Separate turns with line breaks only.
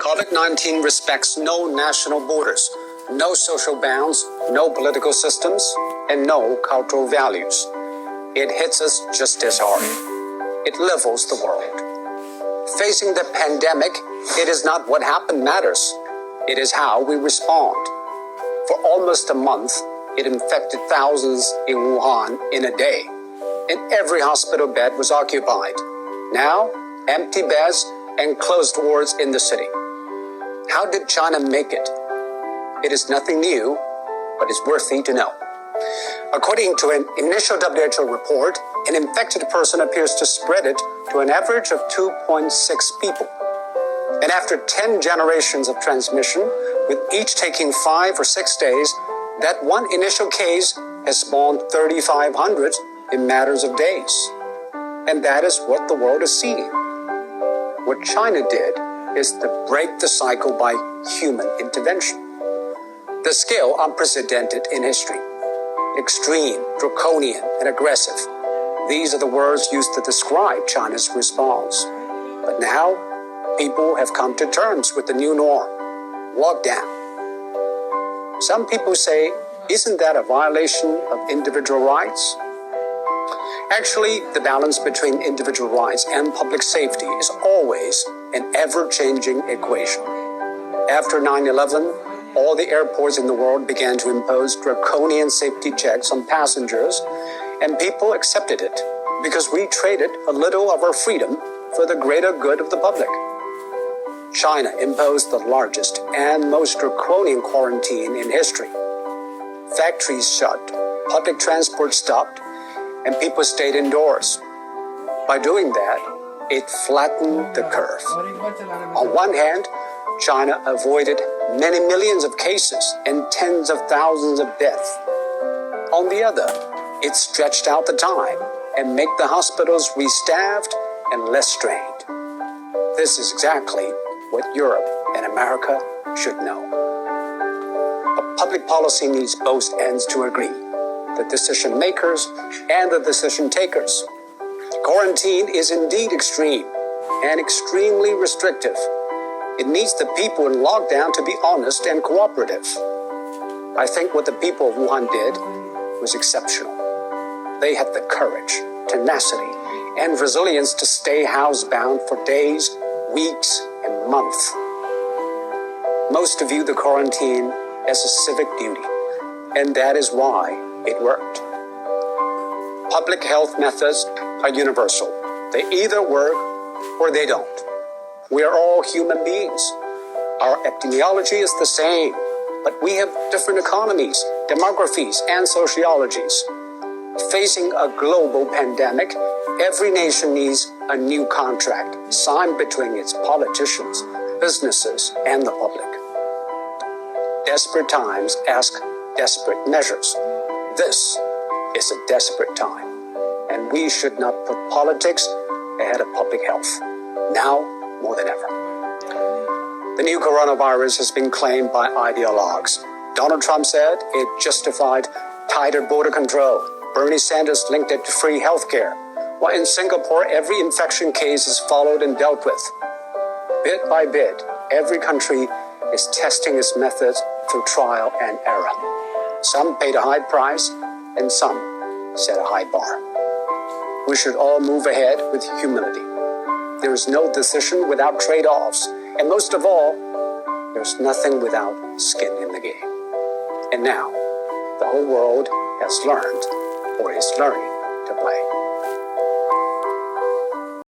COVID-19 respects no national borders, no social bounds, no political systems, and no cultural values. It hits us just as hard. It levels the world. Facing the pandemic, it is not what happened matters. It is how we respond. For almost a month, it infected thousands in Wuhan in a day, and every hospital bed was occupied. Now, empty beds and closed wards in the city. How did China make it? It is nothing new, but it's worthy to know. According to an initial WHO report, an infected person appears to spread it to an average of 2.6 people. And after 10 generations of transmission, with each taking 5 or 6 days, that one initial case has spawned 3,500 in matters of days. And that is what the world is seeing. What China did is to break the cycle by human intervention. The scale unprecedented in history. Extreme, draconian, and aggressive. These are the words used to describe China's response. But now, people have come to terms with the new norm, lockdown. Some people say, isn't that a violation of individual rights? Actually, the balance between individual rights and public safety is always an ever-changing equation. After 9/11, all the airports in the world began to impose draconian safety checks on passengers, and people accepted it because we traded a little of our freedom for the greater good of the public. China imposed the largest and most draconian quarantine in history. Factories shut, public transport stopped, and people stayed indoors. By doing that, it flattened the curve. On one hand, China avoided many millions of cases and tens of thousands of deaths. On the other, it stretched out the time and made the hospitals restaffed and less strained. This is exactly what Europe and America should know. But public policy needs both ends to agree, the decision makers and the decision takers. Quarantine is indeed extreme and extremely restrictive. It needs the people in lockdown to be honest and cooperative. I think what the people of Wuhan did was exceptional. They had the courage, tenacity, and resilience to stay housebound for days, weeks, and months. Most view the quarantine as a civic duty, and that is why it worked. Public health methods are universal. They either work or they don't. We are all human beings. Our epidemiology is the same, but we have different economies, demographies, and sociologies. Facing a global pandemic, every nation needs a new contract signed between its politicians, businesses, and the public. Desperate times ask desperate measures. This is a desperate time, and we should not put politics ahead of public health, now more than ever. The new coronavirus has been claimed by ideologues. Donald Trump said it justified tighter border control. Bernie Sanders linked it to free healthcare, while in Singapore, every infection case is followed and dealt with. Bit by bit, every country is testing its methods through trial and error. Some paid a high price, and some set a high bar. We should all move ahead with humility. There is no decision without trade-offs, and most of all, there's nothing without skin in the game. And now, the whole world has learned, or is learning, to play.